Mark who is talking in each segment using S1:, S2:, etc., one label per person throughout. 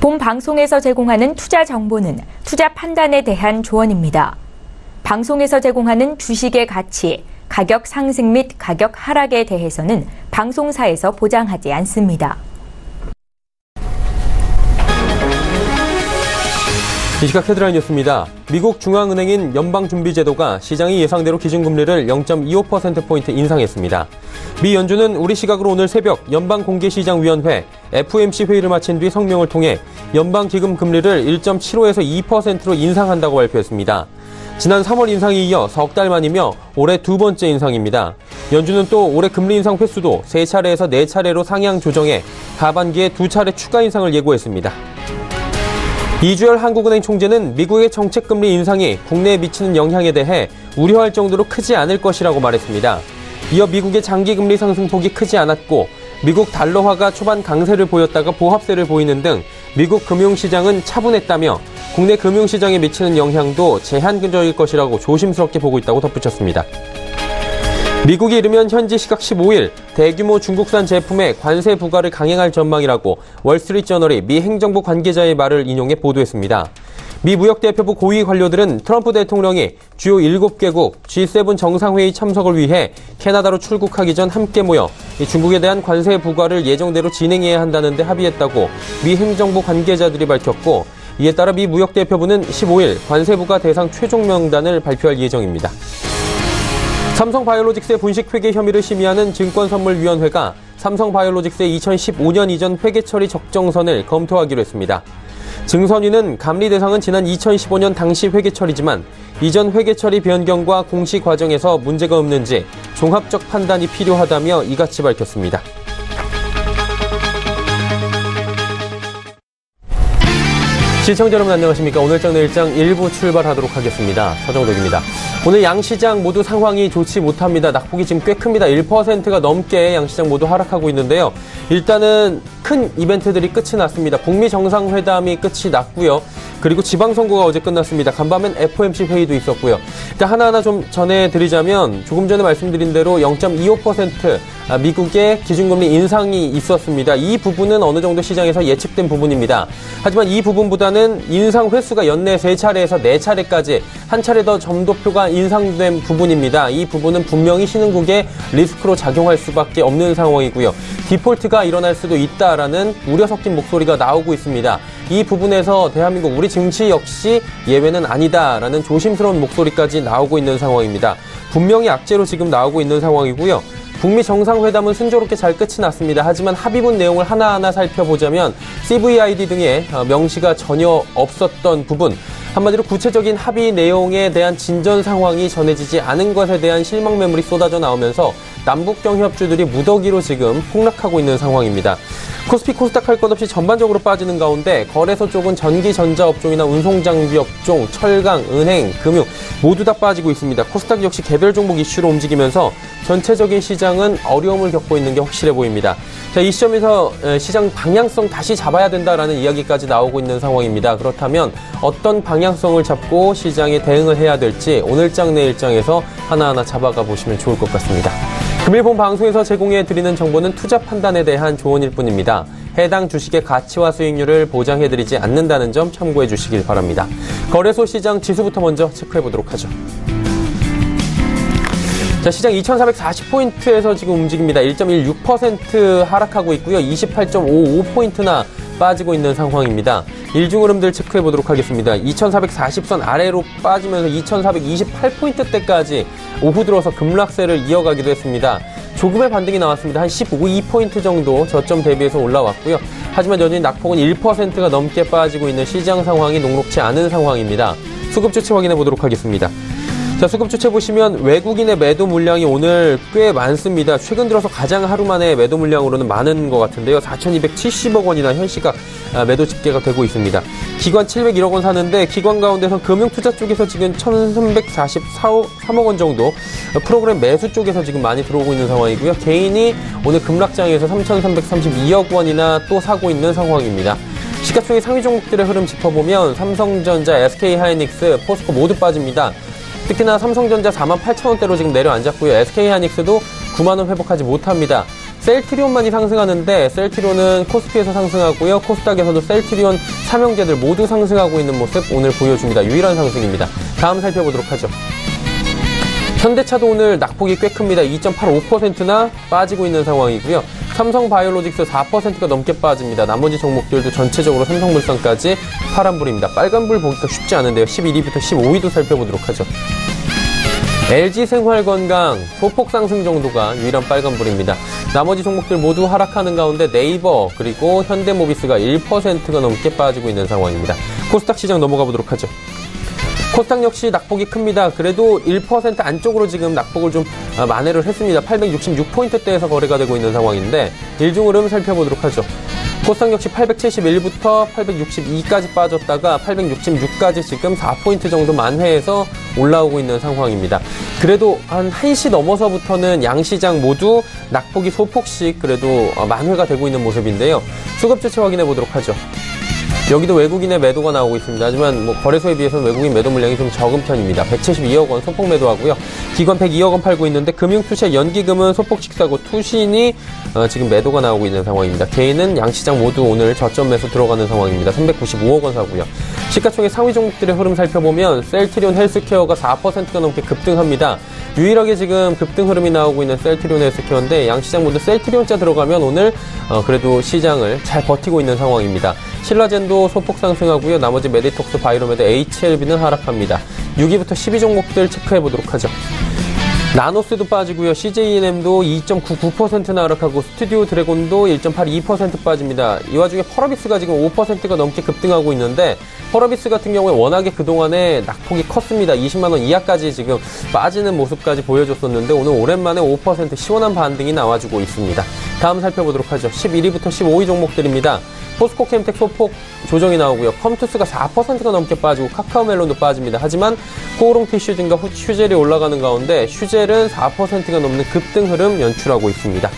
S1: 본 방송에서 제공하는 투자 정보는 투자 판단에 대한 조언입니다. 방송에서 제공하는 주식의 가치, 가격 상승 및 가격 하락에 대해서는 방송사에서 보장하지 않습니다.
S2: 이 시각 헤드라인 뉴스입니다. 미국 중앙은행인 연방준비제도가 시장이 예상대로 기준금리를 0.25%포인트 인상했습니다. 미 연준은 우리 시각으로 오늘 새벽 연방공개시장위원회 FOMC 회의를 마친 뒤 성명을 통해 연방기금 금리를 1.75에서 2%로 인상한다고 발표했습니다. 지난 3월 인상이 이어 석 달 만이며 올해 두 번째 인상입니다. 연준은 또 올해 금리 인상 횟수도 3차례에서 4차례로 상향 조정해 하반기에 2차례 추가 인상을 예고했습니다. 이주열 한국은행 총재는 미국의 정책금리 인상이 국내에 미치는 영향에 대해 우려할 정도로 크지 않을 것이라고 말했습니다. 이어 미국의 장기금리 상승폭이 크지 않았고 미국 달러화가 초반 강세를 보였다가 보합세를 보이는 등 미국 금융시장은 차분했다며 국내 금융시장에 미치는 영향도 제한적일 것이라고 조심스럽게 보고 있다고 덧붙였습니다. 미국이 이르면 현지 시각 15일 대규모 중국산 제품에 관세 부과를 강행할 전망이라고 월스트리트저널이 미 행정부 관계자의 말을 인용해 보도했습니다. 미 무역대표부 고위 관료들은 트럼프 대통령이 주요 7개국 G7 정상회의 참석을 위해 캐나다로 출국하기 전 함께 모여 중국에 대한 관세 부과를 예정대로 진행해야 한다는 데 합의했다고 미 행정부 관계자들이 밝혔고, 이에 따라 미 무역대표부는 15일 관세 부과 대상 최종 명단을 발표할 예정입니다. 삼성바이오로직스의 분식회계 혐의를 심의하는 증권선물위원회가 삼성바이오로직스의 2015년 이전 회계 처리 적정선을 검토하기로 했습니다. 증선위는 감리 대상은 지난 2015년 당시 회계 처리지만 이전 회계 처리 변경과 공시 과정에서 문제가 없는지 종합적 판단이 필요하다며 이같이 밝혔습니다. 시청자 여러분 안녕하십니까. 오늘장 내일장 1부 출발하도록 하겠습니다. 서정덕입니다. 오늘 양시장 모두 상황이 좋지 못합니다. 낙폭이 지금 꽤 큽니다. 1%가 넘게 양시장 모두 하락하고 있는데요. 일단은 큰 이벤트들이 끝이 났습니다. 북미 정상회담이 끝이 났고요. 그리고 지방선거가 어제 끝났습니다. 간밤엔 FOMC 회의도 있었고요. 일단 하나하나 좀 전해드리자면 조금 전에 말씀드린 대로 0.25% 미국의 기준금리 인상이 있었습니다. 이 부분은 어느 정도 시장에서 예측된 부분입니다. 하지만 이 부분보다는 인상 횟수가 연내 3차례에서 4차례까지 한 차례 더 점도표가 인상된 부분입니다. 이 부분은 분명히 신흥국의 리스크로 작용할 수밖에 없는 상황이고요. 디폴트가 일어날 수도 있다라는 우려 섞인 목소리가 나오고 있습니다. 이 부분에서 대한민국 우리 증시 역시 예외는 아니다라는 조심스러운 목소리까지 나오고 있는 상황입니다. 분명히 악재로 지금 나오고 있는 상황이고요. 북미 정상회담은 순조롭게 잘 끝이 났습니다. 하지만 합의문 내용을 하나하나 살펴보자면 CVID 등의 명시가 전혀 없었던 부분, 한마디로 구체적인 합의 내용에 대한 진전 상황이 전해지지 않은 것에 대한 실망 매물이 쏟아져 나오면서 남북 경협주들이 무더기로 지금 폭락하고 있는 상황입니다. 코스피 코스닥 할 것 없이 전반적으로 빠지는 가운데 거래소 쪽은 전기 전자 업종이나 운송장비 업종, 철강, 은행, 금융 모두 다 빠지고 있습니다. 코스닥 역시 개별 종목 이슈로 움직이면서 전체적인 시장은 어려움을 겪고 있는 게 확실해 보입니다. 자, 이 시점에서 시장 방향성 다시 잡아야 된다라는 이야기까지 나오고 있는 상황입니다. 그렇다면 어떤 방향성을 잡고 시장에 대응을 해야 될지 오늘장 내일장에서 하나하나 잡아가 보시면 좋을 것 같습니다. 금일 본 방송에서 제공해드리는 정보는 투자 판단에 대한 조언일 뿐입니다. 해당 주식의 가치와 수익률을 보장해드리지 않는다는 점 참고해 주시길 바랍니다. 거래소 시장 지수부터 먼저 체크해보도록 하죠. 자, 시장 2440포인트에서 지금 움직입니다. 1.16% 하락하고 있고요. 28.55포인트나 빠지고 있는 상황입니다. 일중 흐름들 체크해보도록 하겠습니다. 2440선 아래로 빠지면서 2428포인트대까지 오후 들어서 급락세를 이어가기도 했습니다. 조금의 반등이 나왔습니다. 한 12포인트 정도 저점 대비해서 올라왔고요. 하지만 여전히 낙폭은 1%가 넘게 빠지고 있는 시장 상황이 녹록치 않은 상황입니다. 수급 주체 확인해 보도록 하겠습니다. 자, 수급 주체 보시면 외국인의 매도 물량이 오늘 꽤 많습니다. 최근 들어서 가장 하루 만에 매도 물량으로는 많은 것 같은데요. 4,270억 원이나 현시각 매도 집계가 되고 있습니다. 기관 701억 원 사는데 기관 가운데서 금융투자 쪽에서 지금 1,343억 원 정도 프로그램 매수 쪽에서 지금 많이 들어오고 있는 상황이고요. 개인이 오늘 급락장에서 3,332억 원이나 또 사고 있는 상황입니다. 시가총액 상위 종목들의 흐름 짚어보면 삼성전자, SK하이닉스, 포스코 모두 빠집니다. 특히나 삼성전자 48,000원대로 지금 내려앉았고요. SK하이닉스도 9만원 회복하지 못합니다. 셀트리온만이 상승하는데 셀트리온은 코스피에서 상승하고요. 코스닥에서도 셀트리온 삼형제들 모두 상승하고 있는 모습 오늘 보여줍니다. 유일한 상승입니다. 다음 살펴보도록 하죠. 현대차도 오늘 낙폭이 꽤 큽니다. 2.85%나 빠지고 있는 상황이고요. 삼성바이오로직스 4%가 넘게 빠집니다. 나머지 종목들도 전체적으로 삼성물산까지 파란불입니다. 빨간불 보기가 쉽지 않은데요. 11위부터 15위도 살펴보도록 하죠. LG생활건강 소폭 상승 정도가 유일한 빨간불입니다. 나머지 종목들 모두 하락하는 가운데 네이버 그리고 현대모비스가 1%가 넘게 빠지고 있는 상황입니다. 코스닥 시장 넘어가 보도록 하죠. 코스닥 역시 낙폭이 큽니다. 그래도 1% 안쪽으로 지금 낙폭을 좀 만회를 했습니다. 866포인트대에서 거래가 되고 있는 상황인데 일중 흐름 살펴보도록 하죠. 코스닥 역시 871부터 862까지 빠졌다가 866까지 지금 4포인트 정도 만회해서 올라오고 있는 상황입니다. 그래도 한 1시 넘어서부터는 양시장 모두 낙폭이 소폭씩 그래도 만회가 되고 있는 모습인데요. 수급 주체 확인해 보도록 하죠. 여기도 외국인의 매도가 나오고 있습니다. 하지만 거래소에 비해서는 외국인 매도 물량이 좀 적은 편입니다. 172억 원 소폭 매도하고요. 기관 102억 원 팔고 있는데 금융투자 연기금은 소폭씩 사고 투신이 지금 매도가 나오고 있는 상황입니다. 개인은 양시장 모두 오늘 저점 매수 들어가는 상황입니다. 395억 원 사고요. 시가총액 상위 종목들의 흐름 살펴보면 셀트리온 헬스케어가 4%가 넘게 급등합니다. 유일하게 지금 급등 흐름이 나오고 있는 셀트리온 헬스케어인데 양시장 모두 셀트리온자 들어가면 오늘 그래도 시장을 잘 버티고 있는 상황입니다. 신라젠도 소폭 상승하고요. 나머지 메디톡스, 바이로메드, HLB는 하락합니다. 6위부터 10위 종목들 체크해보도록 하죠. 나노스도 빠지고요. CJENM도 2.99%나 하락하고 스튜디오 드래곤도 1.82% 빠집니다. 이 와중에 펄어비스가 지금 5%가 넘게 급등하고 있는데 펄어비스 같은 경우에 워낙에 그동안에 낙폭이 컸습니다. 20만 원 이하까지 지금 빠지는 모습까지 보여줬었는데 오늘 오랜만에 5% 시원한 반등이 나와주고 있습니다. 다음 살펴보도록 하죠. 11위부터 15위 종목들입니다. 포스코 캠텍 소폭 조정이 나오고요. 컴투스가 4%가 넘게 빠지고 카카오멜론도 빠집니다. 하지만 코오롱 티슈 등과 휴젤이 올라가는 가운데 휴젤은 4%가 넘는 급등 흐름 연출하고 있습니다.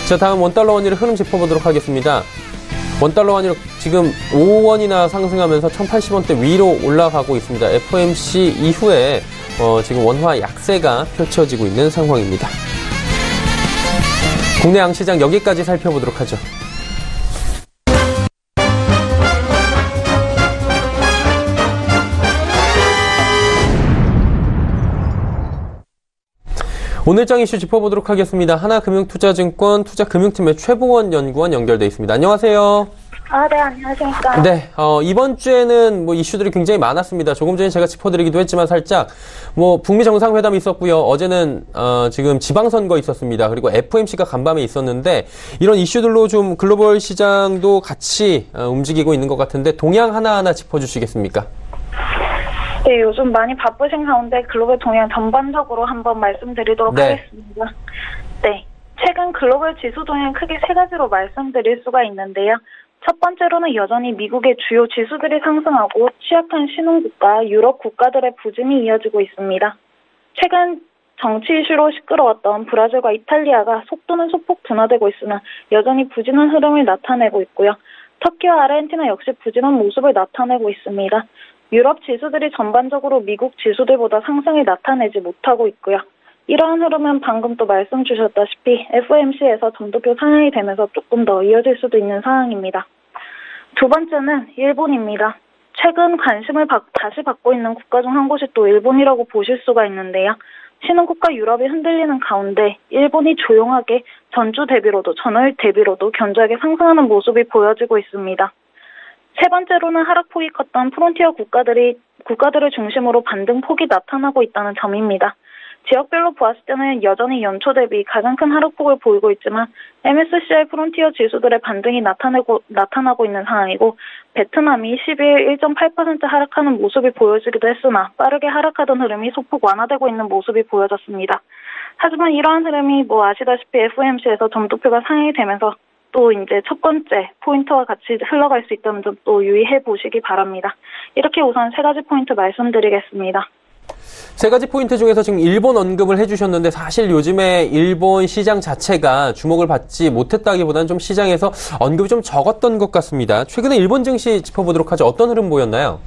S2: 자, 다음 원달러 원유의 흐름 짚어보도록 하겠습니다. 원달러 원유 지금 5원이나 상승하면서 1080원대 위로 올라가고 있습니다. FOMC 이후에 지금 원화 약세가 펼쳐지고 있는 상황입니다. 국내 양시장 여기까지 살펴보도록 하죠. 오늘장 이슈 짚어보도록 하겠습니다. 하나금융투자증권 투자금융팀의 최보원 연구원 연결돼 있습니다. 안녕하세요.
S3: 네, 안녕하십니까.
S2: 네, 이번 주에는 이슈들이 굉장히 많았습니다. 조금 전에 제가 짚어드리기도 했지만 살짝, 북미 정상회담이 있었고요. 어제는, 지금 지방선거 있었습니다. 그리고 FOMC가 간밤에 있었는데, 이런 이슈들로 좀 글로벌 시장도 같이 움직이고 있는 것 같은데, 동향 하나하나 짚어주시겠습니까?
S3: 네, 요즘 많이 바쁘신 가운데 글로벌 동향 전반적으로 한번 말씀드리도록 하겠습니다. 네, 최근 글로벌 지수 동향 크게 세 가지로 말씀드릴 수가 있는데요. 첫 번째로는 여전히 미국의 주요 지수들이 상승하고 취약한 신흥국가, 유럽 국가들의 부진이 이어지고 있습니다. 최근 정치 이슈로 시끄러웠던 브라질과 이탈리아가 속도는 소폭 둔화되고 있으나 여전히 부진한 흐름을 나타내고 있고요. 터키와 아르헨티나 역시 부진한 모습을 나타내고 있습니다. 유럽 지수들이 전반적으로 미국 지수들보다 상승을 나타내지 못하고 있고요. 이러한 흐름은 방금 또 말씀 주셨다시피 FOMC에서 점도표 상향이 되면서 조금 더 이어질 수도 있는 상황입니다. 두 번째는 일본입니다. 최근 관심을 다시 받고 있는 국가 중 한 곳이 또 일본이라고 보실 수가 있는데요. 신흥국가 유럽이 흔들리는 가운데 일본이 조용하게 전월 대비로도 견조하게 상승하는 모습이 보여지고 있습니다. 세 번째로는 하락폭이 컸던 프론티어 국가들을 중심으로 반등폭이 나타나고 있다는 점입니다. 지역별로 보았을 때는 여전히 연초 대비 가장 큰 하락폭을 보이고 있지만 MSCI 프론티어 지수들의 반등이 나타나고 있는 상황이고 베트남이 10일 1.8% 하락하는 모습이 보여지기도 했으나 빠르게 하락하던 흐름이 소폭 완화되고 있는 모습이 보여졌습니다. 하지만 이러한 흐름이 아시다시피 FOMC에서 점도표가 상향이 되면서 또 이제 첫 번째 포인트와 같이 흘러갈 수 있다는 점 또 유의해 보시기 바랍니다. 이렇게 우선 세 가지 포인트 말씀드리겠습니다.
S2: 세 가지 포인트 중에서 지금 일본 언급을 해주셨는데 사실 요즘에 일본 시장 자체가 주목을 받지 못했다기보다는 좀 시장에서 언급이 좀 적었던 것 같습니다. 최근에 일본 증시 짚어보도록 하죠. 어떤 흐름 보였나요?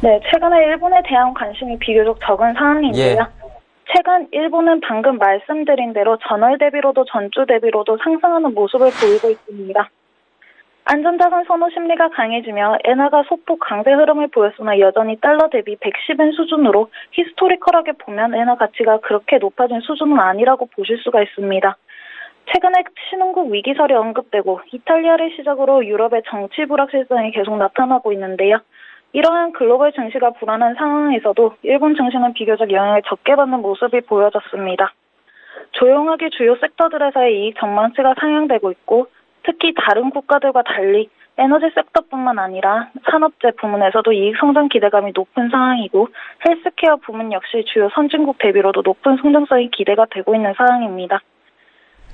S3: 네, 최근에 일본에 대한 관심이 비교적 적은 상황인데요. 최근 일본은 방금 말씀드린 대로 전월 대비로도 전주 대비로도 상승하는 모습을 보이고 있습니다. 안전자산 선호 심리가 강해지며 엔화가 소폭 강세 흐름을 보였으나 여전히 달러 대비 110엔 수준으로 히스토리컬하게 보면 엔화 가치가 그렇게 높아진 수준은 아니라고 보실 수가 있습니다. 최근에 신흥국 위기설이 언급되고 이탈리아를 시작으로 유럽의 정치 불확실성이 계속 나타나고 있는데요. 이러한 글로벌 증시가 불안한 상황에서도 일본 증시는 비교적 영향을 적게 받는 모습이 보여졌습니다. 조용하게 주요 섹터들에서의 이익 전망치가 상향되고 있고 특히 다른 국가들과 달리 에너지 섹터뿐만 아니라 산업재 부문에서도 이익 성장 기대감이 높은 상황이고 헬스케어 부문 역시 주요 선진국 대비로도 높은 성장성이 기대가 되고 있는 상황입니다.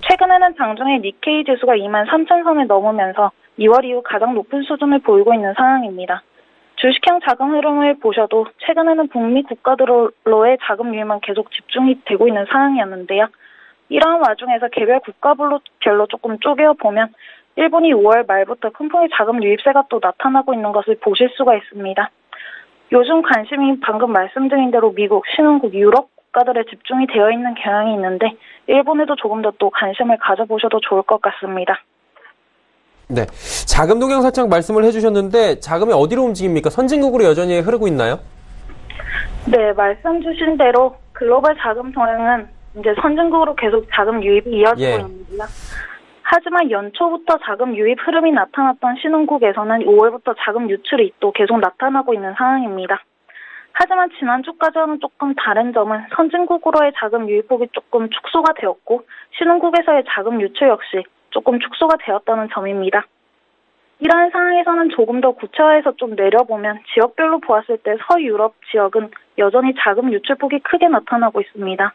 S3: 최근에는 장중에 니케이 지수가 23,000선을 넘으면서 2월 이후 가장 높은 수준을 보이고 있는 상황입니다. 주식형 자금 흐름을 보셔도 최근에는 북미 국가들로의 자금 유입만 계속 집중이 되고 있는 상황이었는데요. 이러한 와중에서 개별 국가별로 조금 쪼개어보면 일본이 5월 말부터 큰폭의 자금 유입세가 또 나타나고 있는 것을 보실 수가 있습니다. 요즘 관심이 방금 말씀드린 대로 미국, 신흥국, 유럽 국가들에 집중이 되어 있는 경향이 있는데 일본에도 조금 더 또 관심을 가져보셔도 좋을 것 같습니다.
S2: 네, 자금 동향 살짝 말씀을 해주셨는데 자금이 어디로 움직입니까? 선진국으로 여전히 흐르고 있나요?
S3: 네, 말씀 주신 대로 글로벌 자금 동향은 이제 선진국으로 계속 자금 유입이 이어지고 있는데요. 하지만 연초부터 자금 유입 흐름이 나타났던 신흥국에서는 5월부터 자금 유출이 또 계속 나타나고 있는 상황입니다. 하지만 지난주까지와는 조금 다른 점은 선진국으로의 자금 유입폭이 조금 축소가 되었고 신흥국에서의 자금 유출 역시 조금 축소가 되었다는 점입니다. 이러한 상황에서는 조금 더 구체화해서 좀 내려보면 지역별로 보았을 때 서유럽 지역은 여전히 자금 유출폭이 크게 나타나고 있습니다.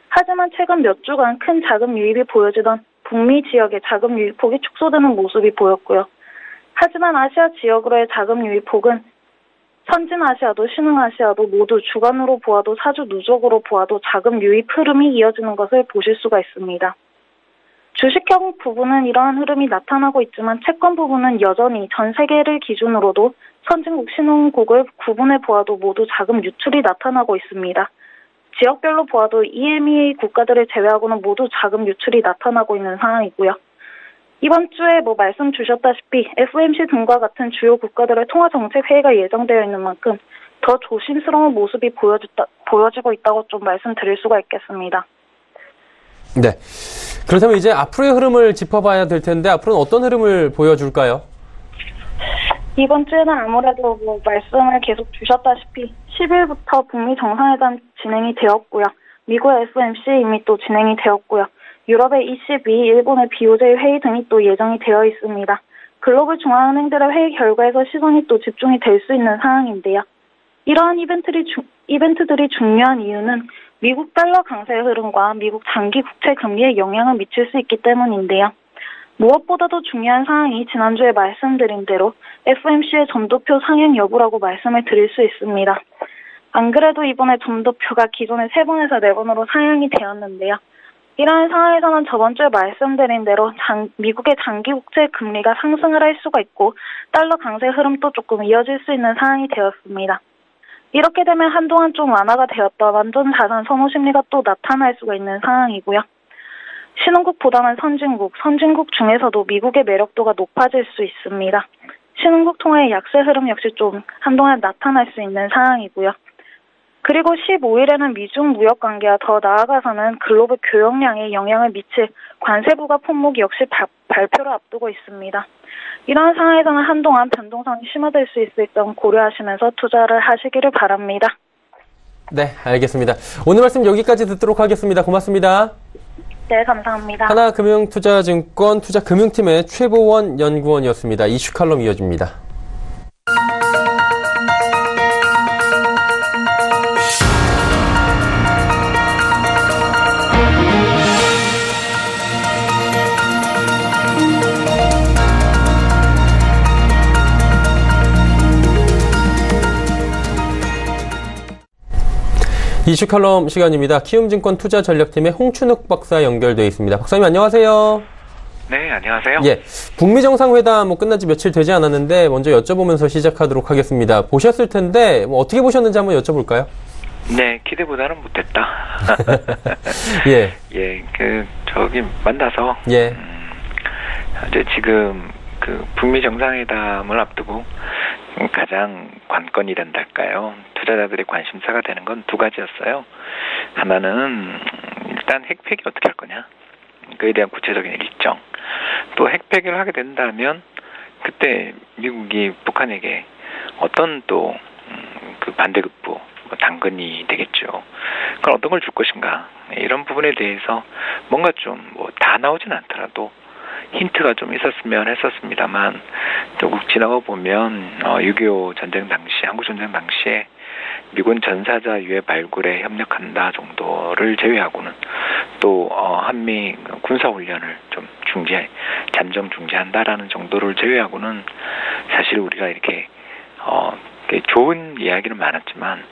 S3: 하지만 최근 몇 주간 큰 자금 유입이 보여지던 북미 지역의 자금 유입폭이 축소되는 모습이 보였고요. 하지만 아시아 지역으로의 자금 유입폭은 선진아시아도 신흥아시아도 모두 주간으로 보아도 사주 누적으로 보아도 자금 유입 흐름이 이어지는 것을 보실 수가 있습니다. 주식형 부분은 이러한 흐름이 나타나고 있지만 채권 부분은 여전히 전 세계를 기준으로도 선진국, 신흥국을 구분해 보아도 모두 자금 유출이 나타나고 있습니다. 지역별로 보아도 EMEA 국가들을 제외하고는 모두 자금 유출이 나타나고 있는 상황이고요. 이번 주에 말씀 주셨다시피 FOMC 등과 같은 주요 국가들의 통화정책회의가 예정되어 있는 만큼 더 조심스러운 모습이 보여지고 있다고 좀 말씀드릴 수가 있겠습니다.
S2: 네. 그렇다면 이제 앞으로의 흐름을 짚어봐야 될 텐데 앞으로는 어떤 흐름을 보여줄까요?
S3: 이번 주에는 아무래도 말씀을 계속 주셨다시피 10일부터 북미 정상회담 진행이 되었고요. 미국의 FOMC 이미 또 진행이 되었고요. 유럽의 ECB, 일본의 BOJ 회의 등이 또 예정이 되어 있습니다. 글로벌 중앙은행들의 회의 결과에서 시선이 또 집중이 될 수 있는 상황인데요. 이러한 이벤트들이 중요한 이유는 미국 달러 강세 흐름과 미국 장기 국채 금리에 영향을 미칠 수 있기 때문인데요. 무엇보다도 중요한 사항이 지난주에 말씀드린 대로 FOMC의 점도표 상향 여부라고 말씀을 드릴 수 있습니다. 안 그래도 이번에 점도표가 기존에 3번에서 4번으로 상향이 되었는데요. 이러한 상황에서는 저번 주에 말씀드린 대로 미국의 장기 국채 금리가 상승을 할 수가 있고 달러 강세 흐름도 조금 이어질 수 있는 상황이 되었습니다. 이렇게 되면 한동안 좀 완화가 되었던 완전 자산 선호 심리가 또 나타날 수가 있는 상황이고요. 신흥국보다는 선진국 중에서도 미국의 매력도가 높아질 수 있습니다. 신흥국 통화의 약세 흐름 역시 좀 한동안 나타날 수 있는 상황이고요. 그리고 15일에는 미중 무역 관계와 더 나아가서는 글로벌 교역량에 영향을 미칠 관세부가 품목 역시 발표를 앞두고 있습니다. 이러한 상황에서는 한동안 변동성이 심화될 수 있을 점 고려하시면서 투자를 하시기를 바랍니다.
S2: 네, 알겠습니다. 오늘 말씀 여기까지 듣도록 하겠습니다. 고맙습니다.
S3: 네, 감사합니다.
S2: 하나금융투자증권 투자금융팀의 최보원 연구원이었습니다. 이슈 칼럼 이어집니다. 이슈 칼럼 시간입니다. 키움증권 투자전략팀의 홍춘욱 박사 연결되어 있습니다. 박사님 안녕하세요.
S4: 네, 안녕하세요.
S2: 예, 북미 정상회담 끝난 지 며칠 되지 않았는데 먼저 여쭤보면서 시작하도록 하겠습니다. 보셨을 텐데 어떻게 보셨는지 한번 여쭤볼까요?
S4: 네, 기대보다는 못했다.
S2: 예.
S4: 예, 저기 만나서
S2: 예.
S4: 이제 지금 북미 정상회담을 앞두고 가장 관건이 된달까요? 투자자들의 관심사가 되는 건 두 가지였어요. 하나는 일단 핵폐기 어떻게 할 거냐? 그에 대한 구체적인 일정. 또 핵폐기를 하게 된다면 그때 미국이 북한에게 어떤 또 그 반대급부, 당근이 되겠죠. 그럼 어떤 걸 줄 것인가? 이런 부분에 대해서 뭔가 좀 다 나오진 않더라도 힌트가 좀 있었으면 했었습니다만 조금 지나고 보면 6.25 전쟁 당시, 한국 전쟁 당시에 미군 전사자 유해 발굴에 협력한다 정도를 제외하고는 또 한미 군사훈련을 좀 잠정 중지한다라는 정도를 제외하고는 사실 우리가 이렇게 좋은 이야기는 많았지만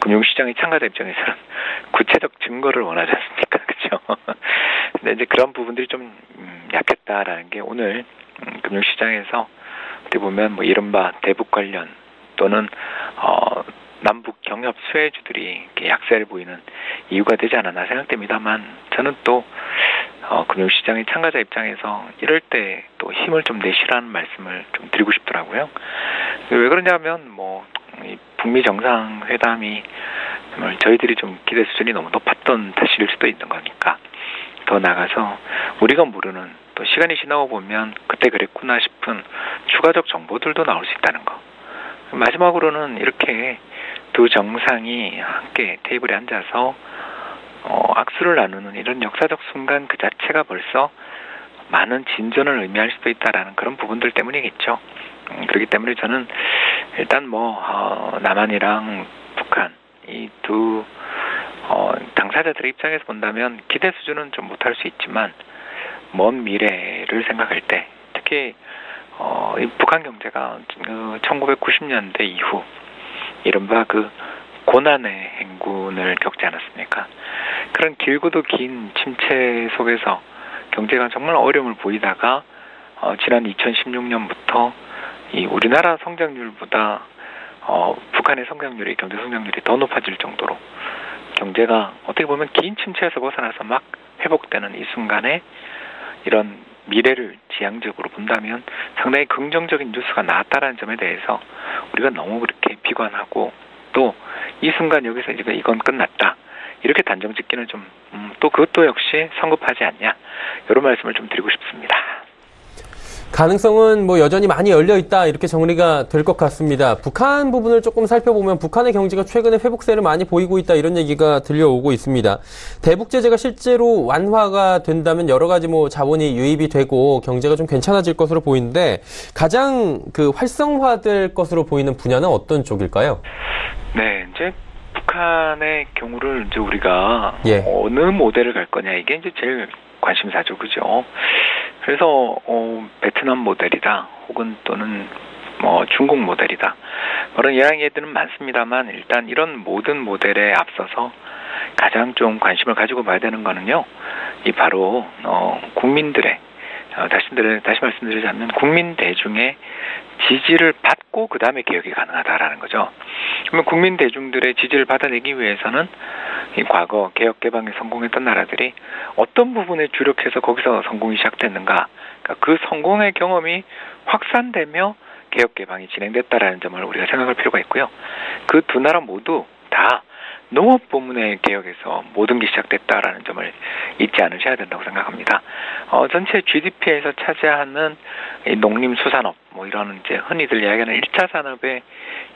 S4: 금융시장의 참가자 입장에서는 구체적 증거를 원하지 않습니까? 그렇죠? 근데 이제 그런 부분들이 좀 약했다라는 게 오늘 금융시장에서 어떻게 보면 이른바 대북 관련 또는 남북 경협 수혜주들이 이렇게 약세를 보이는 이유가 되지 않았나 생각됩니다만 저는 또 금융시장의 참가자 입장에서 이럴 때 또 힘을 좀 내시라는 말씀을 좀 드리고 싶더라고요. 왜 그러냐면 이 북미 정상회담이 정말 저희들이 좀 기대 수준이 너무 높았던 탓일 수도 있는 거니까 더 나가서 우리가 모르는 또 시간이 지나고 보면 그때 그랬구나 싶은 추가적 정보들도 나올 수 있다는 거. 마지막으로는 이렇게 두 정상이 함께 테이블에 앉아서 악수를 나누는 이런 역사적 순간 그 자체가 벌써 많은 진전을 의미할 수도 있다라는 그런 부분들 때문이겠죠. 그렇기 때문에 저는 일단 남한이랑 북한 이 두 당사자들의 입장에서 본다면 기대 수준은 좀 못할 수 있지만 먼 미래를 생각할 때 특히 이 북한 경제가 1990년대 이후 이른바 고난의 행군을 겪지 않았습니까? 그런 길고도 긴 침체 속에서 경제가 정말 어려움을 보이다가 지난 2016년부터 이 우리나라 성장률보다 북한의 성장률이 경제 성장률이 더 높아질 정도로 경제가 어떻게 보면 긴 침체에서 벗어나서 막 회복되는 이 순간에 이런 미래를 지향적으로 본다면 상당히 긍정적인 뉴스가 나왔다라는 점에 대해서 우리가 너무 그렇게 비관하고 또 이 순간 여기서 이제 이건 끝났다 이렇게 단정 짓기는 좀 또 그것도 역시 성급하지 않냐 이런 말씀을 좀 드리고 싶습니다.
S2: 가능성은 여전히 많이 열려 있다 이렇게 정리가 될 것 같습니다. 북한 부분을 조금 살펴보면 북한의 경제가 최근에 회복세를 많이 보이고 있다 이런 얘기가 들려오고 있습니다. 대북 제재가 실제로 완화가 된다면 여러 가지 자본이 유입이 되고 경제가 좀 괜찮아질 것으로 보이는데 가장 활성화될 것으로 보이는 분야는 어떤 쪽일까요? 네,
S4: 이제 북한의 경우를 이제 우리가
S2: 예.
S4: 어느 모델을 갈 거냐 이게 이제 제일 관심사죠, 그죠? 그래서 베트남 모델이다, 혹은 또는 중국 모델이다. 그런 이야기들은 많습니다만 일단 이런 모든 모델에 앞서서 가장 좀 관심을 가지고 봐야 되는 거는요, 이 바로 국민들의 다시 말씀드리자면 국민 대중의 지지를 받고 그 다음에 개혁이 가능하다라는 거죠. 그러면 국민 대중들의 지지를 받아내기 위해서는 이 과거 개혁 개방에 성공했던 나라들이 어떤 부분에 주력해서 거기서 성공이 시작됐는가, 그러니까 그 성공의 경험이 확산되며 개혁 개방이 진행됐다라는 점을 우리가 생각할 필요가 있고요. 그 두 나라 모두 다 농업 부문의 개혁에서 모든 게 시작됐다라는 점을 잊지 않으셔야 된다고 생각합니다. 전체 GDP에서 차지하는 이 농림수산업, 이런 이제 흔히들 이야기하는 1차 산업의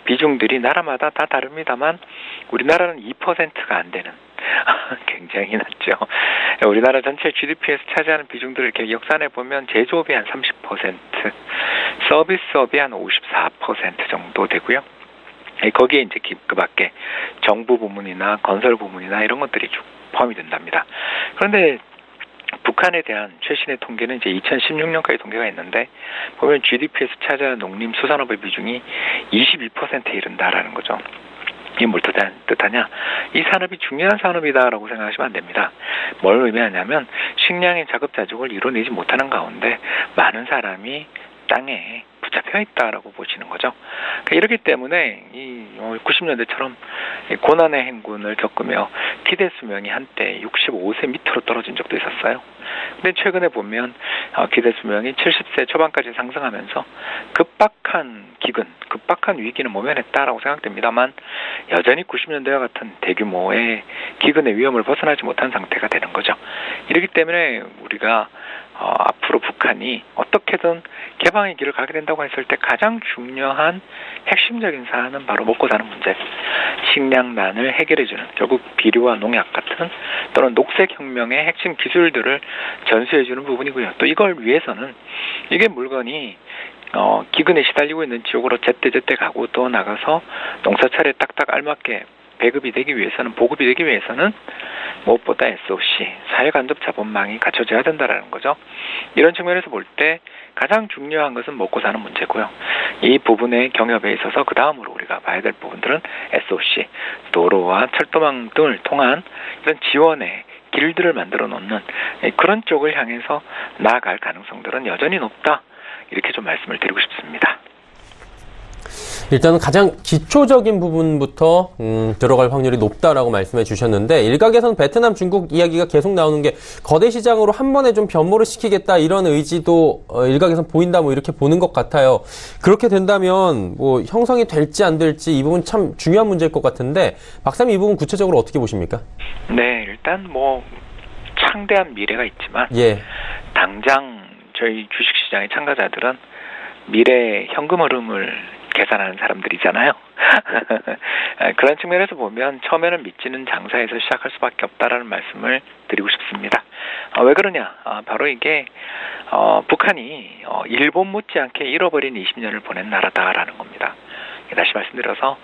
S4: 비중들이 나라마다 다 다릅니다만 우리나라는 2%가 안 되는 굉장히 낮죠. 우리나라 전체 GDP에서 차지하는 비중들을 이렇게 역산해 보면 제조업이 한 30%, 서비스업이 한 54% 정도 되고요. 거기에 이제 그 밖에 정부 부문이나 건설 부문이나 이런 것들이 쭉 포함이 된답니다. 그런데 북한에 대한 최신의 통계는 이제 2016년까지 통계가 있는데 보면 GDP에서 차지하는 농림수산업의 비중이 22%에 이른다라는 거죠. 이게 뭘 뜻하냐? 이 산업이 중요한 산업이다라고 생각하시면 안 됩니다. 뭘 의미하냐면 식량의 자급자족을 이뤄내지 못하는 가운데 많은 사람이 땅에 붙잡혀 있다라고 보시는 거죠. 그러니까 이렇기 때문에 이 90년대처럼 고난의 행군을 겪으며 기대 수명이 한때 65세 밑으로 떨어진 적도 있었어요. 근데 최근에 보면 기대 수명이 70세 초반까지 상승하면서 급박한 위기는 모면했다라고 생각됩니다만 여전히 90년대와 같은 대규모의 기근의 위험을 벗어나지 못한 상태가 되는 거죠. 이렇기 때문에 우리가 앞으로 북한이 어떻게든 개방의 길을 가게 된다고 했을 때 가장 중요한 핵심적인 사안은 바로 먹고 사는 문제, 식량난을 해결해주는, 결국 비료와 농약 같은 또는 녹색혁명의 핵심 기술들을 전수해주는 부분이고요. 또 이걸 위해서는 이게 물건이 기근에 시달리고 있는 지역으로 제때제때 가고 또 나가서 농사철에 딱딱 알맞게 배급이 되기 위해서는, 보급이 되기 위해서는 무엇보다 SOC, 사회간접자본망이 갖춰져야 된다는 거죠. 이런 측면에서 볼 때 가장 중요한 것은 먹고 사는 문제고요. 이 부분의 경협에 있어서 그 다음으로 우리가 봐야 될 부분들은 SOC, 도로와 철도망 등을 통한 이런 지원의 길들을 만들어 놓는 그런 쪽을 향해서 나아갈 가능성들은 여전히 높다. 이렇게 좀 말씀을 드리고 싶습니다.
S2: 일단은 가장 기초적인 부분부터 들어갈 확률이 높다라고 말씀해 주셨는데, 일각에서는 베트남, 중국 이야기가 계속 나오는 게 거대 시장으로 한 번에 좀 변모를 시키겠다 이런 의지도 일각에서는 보인다, 뭐 이렇게 보는 것 같아요. 그렇게 된다면 뭐 형성이 될지 안 될지 이 부분 참 중요한 문제일 것 같은데, 박사님 이 부분 구체적으로 어떻게 보십니까?
S4: 네, 일단 뭐 창대한 미래가 있지만 당장 저희 주식시장의 참가자들은 미래 현금 흐름을 계산하는 사람들이잖아요. 그런 측면에서 보면 처음에는 믿지는 장사에서 시작할 수밖에 없다라는 말씀을 드리고 싶습니다. 왜 그러냐? 바로 이게 북한이 일본 못지않게 잃어버린 20년을 보낸 나라다라는 겁니다. 다시 말씀드려서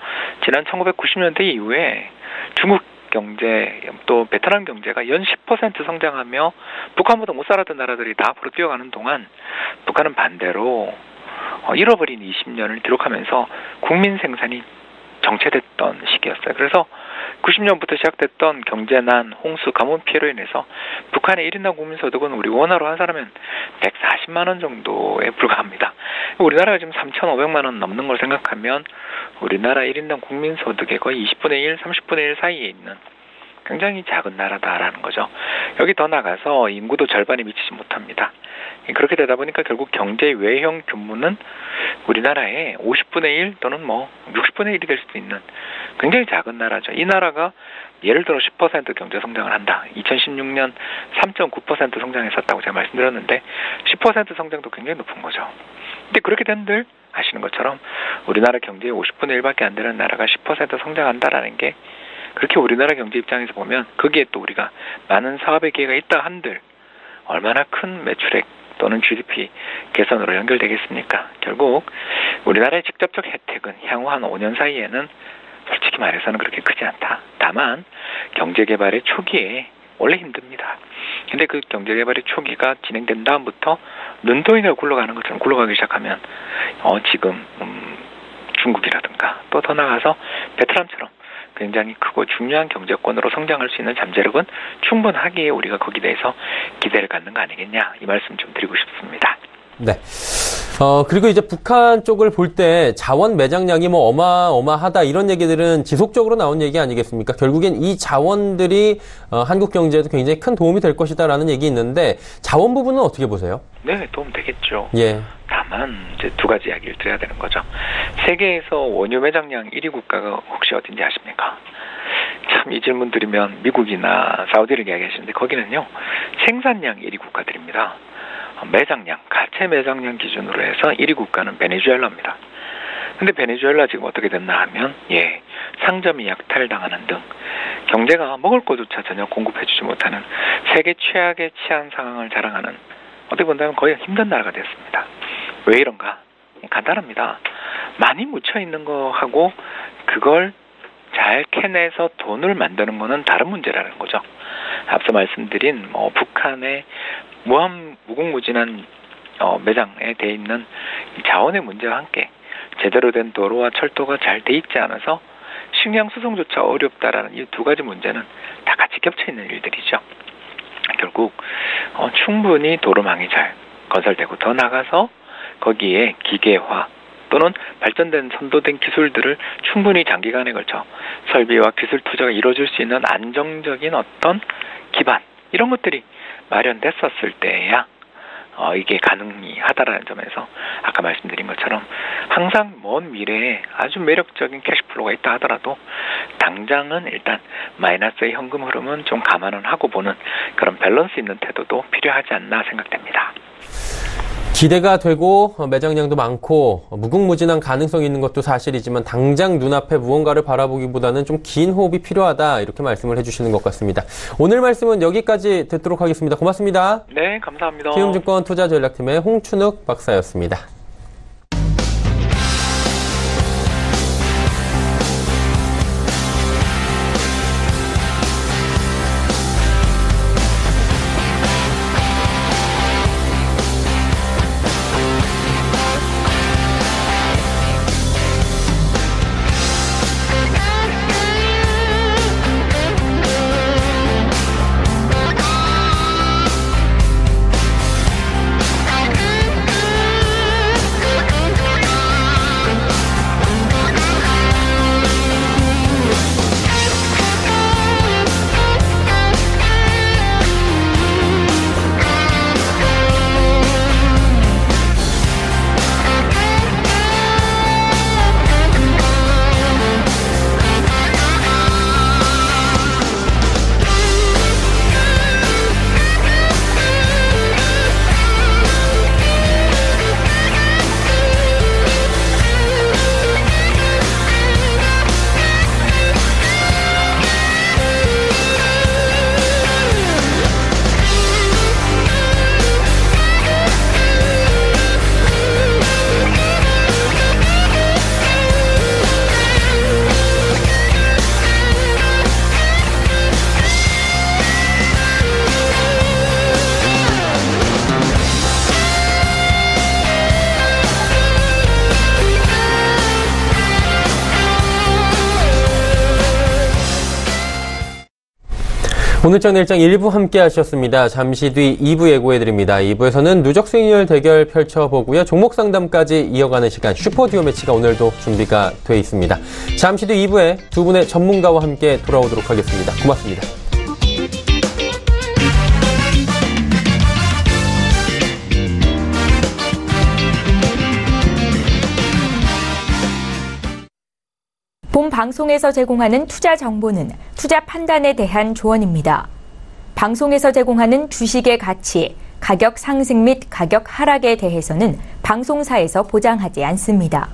S4: 지난 1990년대 이후에 중국 경제, 또 베트남 경제가 연 10% 성장하며 북한보다 못 살았던 나라들이 다 앞으로 뛰어가는 동안 북한은 반대로 잃어버린 20년을 기록하면서 국민 생산이 정체됐던 시기였어요. 그래서 90년부터 시작됐던 경제난, 홍수, 가뭄 피해로 인해서 북한의 1인당 국민소득은 우리 원화로 환산하면 140만 원 정도에 불과합니다. 우리나라가 지금 3,500만 원 넘는 걸 생각하면 우리나라 1인당 국민소득의 거의 20분의 1, 30분의 1 사이에 있는 굉장히 작은 나라다라는 거죠. 여기 더 나가서 인구도 절반이 미치지 못합니다. 그렇게 되다 보니까 결국 경제 외형 규모는 우리나라의 50분의 1 또는 뭐 60분의 1이 될 수도 있는 굉장히 작은 나라죠. 이 나라가 예를 들어 10% 경제 성장을 한다. 2016년 3.9% 성장했었다고 제가 말씀드렸는데 10% 성장도 굉장히 높은 거죠. 근데 그렇게 된들 아시는 것처럼 우리나라 경제의 50분의 1밖에 안 되는 나라가 10% 성장한다라는 게 그렇게 우리나라 경제 입장에서 보면 거기에 또 우리가 많은 사업의 기회가 있다 한들 얼마나 큰 매출액 또는 GDP 개선으로 연결되겠습니까? 결국 우리나라의 직접적 혜택은 향후 한 5년 사이에는 솔직히 말해서는 그렇게 크지 않다. 다만 경제개발의 초기에 원래 힘듭니다. 근데 그 경제개발의 초기가 진행된 다음부터 눈덩이가 굴러가는 것처럼 굴러가기 시작하면 지금 중국이라든가 또 더 나아가서 베트남처럼 굉장히 크고 중요한 경제권으로 성장할 수 있는 잠재력은 충분하기에 우리가 거기에 대해서 기대를 갖는 거 아니겠냐, 이 말씀 좀 드리고 싶습니다.
S2: 네. 그리고 이제 북한 쪽을 볼 때 자원 매장량이 뭐 어마어마하다 이런 얘기들은 지속적으로 나온 얘기 아니겠습니까? 결국엔 이 자원들이 한국 경제에도 굉장히 큰 도움이 될 것이다라는 얘기 있는데 자원 부분은 어떻게 보세요? 네,
S4: 도움 되겠죠.
S2: 예.
S4: 다만 이제 두 가지 이야기를 드려야 되는 거죠. 세계에서 원유 매장량 1위 국가가 혹시 어딘지 아십니까? 참 이 질문 드리면 미국이나 사우디를 이야기하시는데 거기는요 생산량 1위 국가들입니다. 매장량, 가체 매장량 기준으로 해서 1위 국가는 베네수엘라입니다. 근데 베네수엘라 지금 어떻게 됐나 하면 상점이 약탈당하는 등 경제가 먹을 것조차 전혀 공급해주지 못하는 세계 최악의 치안 상황을 자랑하는, 어떻게 본다면 거의 힘든 나라가 됐습니다. 왜 이런가? 간단합니다. 많이 묻혀있는 거하고 그걸 잘 캐내서 돈을 만드는 거는 다른 문제라는 거죠. 앞서 말씀드린 북한의 무궁무진한 매장에 돼 있는 자원의 문제와 함께 제대로 된 도로와 철도가 잘 돼 있지 않아서 식량 수송조차 어렵다라는 이 두 가지 문제는 다 같이 겹쳐 있는 일들이죠. 결국 충분히 도로망이 잘 건설되고 더 나가서 거기에 기계화 또는 발전된 선도된 기술들을 충분히 장기간에 걸쳐 설비와 기술 투자가 이루어질 수 있는 안정적인 어떤 기반 이런 것들이 마련됐었을 때야 이게 가능하다라는 점에서 아까 말씀드린 것처럼 항상 먼 미래에 아주 매력적인 캐시플로우가 있다 하더라도 당장은 일단 마이너스의 현금 흐름은 좀 감안은 하고 보는 그런 밸런스 있는 태도도 필요하지 않나 생각됩니다.
S2: 기대가 되고 매장량도 많고 무궁무진한 가능성이 있는 것도 사실이지만 당장 눈앞에 무언가를 바라보기보다는 좀 긴 호흡이 필요하다 이렇게 말씀을 해주시는 것 같습니다. 오늘 말씀은 여기까지 듣도록 하겠습니다. 고맙습니다.
S4: 네, 감사합니다.
S2: 키움증권 투자전략팀의 홍춘욱 박사였습니다. 오늘장 내일장 1부 함께 하셨습니다. 잠시 뒤 2부 예고해드립니다. 2부에서는 누적 수익률 대결 펼쳐보고요. 종목 상담까지 이어가는 시간 슈퍼듀오 매치가 오늘도 준비가 돼 있습니다. 잠시 뒤 2부에 두 분의 전문가와 함께 돌아오도록 하겠습니다. 고맙습니다.
S1: 본 방송에서 제공하는 투자 정보는 투자 판단에 대한 조언입니다. 방송에서 제공하는 주식의 가치, 가격 상승 및 가격 하락에 대해서는 방송사에서 보장하지 않습니다.